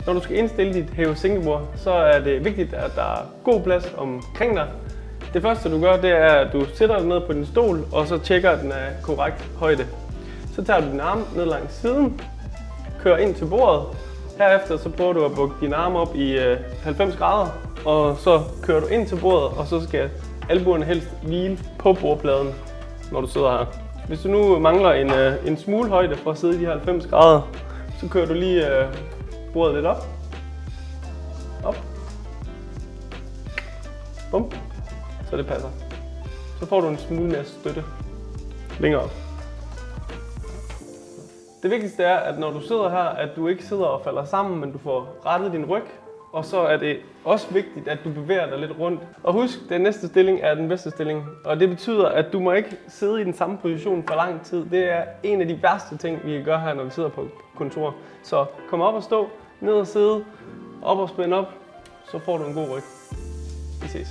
Når du skal indstille dit hæve-sænke-bord, så er det vigtigt, at der er god plads omkring dig. Det første du gør, det er, at du sætter dig ned på din stol, og så tjekker, at den er korrekt højde. Så tager du din arm ned langs siden, kører ind til bordet. Herefter så prøver du at bukke dine arme op i 90 grader, og så kører du ind til bordet, og så skal albuerne helst hvile på bordpladen, når du sidder her. Hvis du nu mangler en smule højde for at sidde i de 90 grader, så kører du lige bordet lidt op. Op. Bum. Så det passer. Så får du en smule mere støtte længere op. Det vigtigste er, at når du sidder her, at du ikke sidder og falder sammen, men du får rettet din ryg. Og så er det også vigtigt, at du bevæger dig lidt rundt. Og husk, den næste stilling er den bedste stilling. Og det betyder, at du må ikke sidde i den samme position for lang tid. Det er en af de værste ting, vi kan gøre her, når vi sidder på kontor. Så kom op og stå, ned og sidde, op og spænd op, så får du en god ryg. Vi ses.